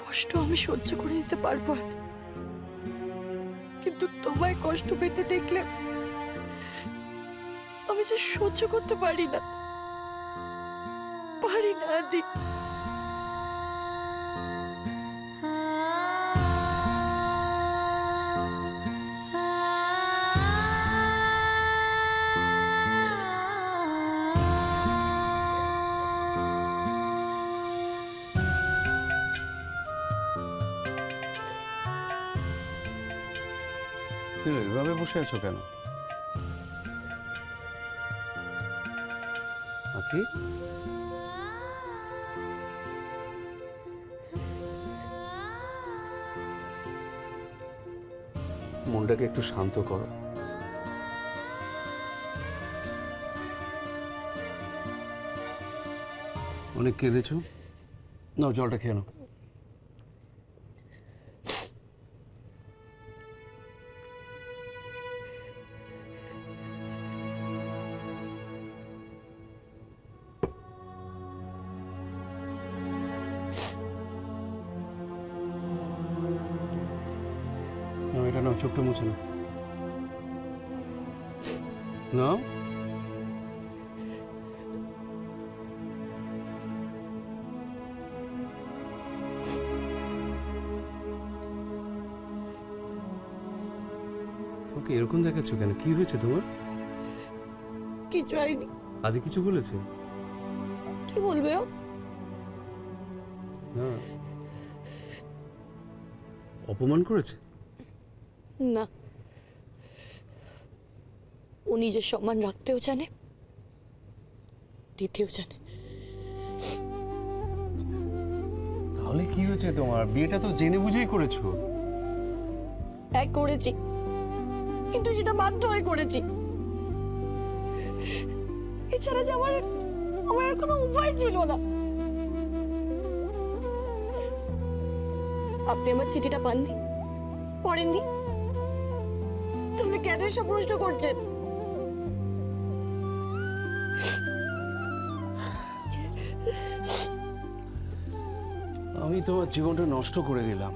কষ্ট আমি সহ্য করে নিতে পারবো, কিন্তু তোমায় কষ্ট পেতে দেখলে আমি যে সহ্য করতে পারি না, আদি। এভাবে বসে আছো কেন? আকি, মনটাকে একটু শান্ত করো। অনেক কেঁদেছো, নাও জলটা খেয়ে নাও। এটা নাও, চোখটা মুছে নাও। নাও। তোমাকে এরকম দেখাচ্ছ কেন? কি হয়েছে তোমার? কিছু হয়নি। আদি কিছু বলেছে? কি বলবে ও? না, অপমান করেছে? না, ও নিজের সম্মান রাখতেও জানে, দিতেও জানে। তাহলে কি হয়েছে তোমার? বিয়েটা তো জেনে বুঝেই করেছো। হ্যাঁ করেছি, কিন্তু সেটা বাধ্য হয়ে করেছি। এছাড়া যে আমার আর কোনো উপায় ছিল না। আপনি আমার চিঠিটা পাননি, পড়েননি, তাহলে কেন এসব প্রশ্ন করছেন? আমি তোমার জীবনটা নষ্ট করে দিলাম।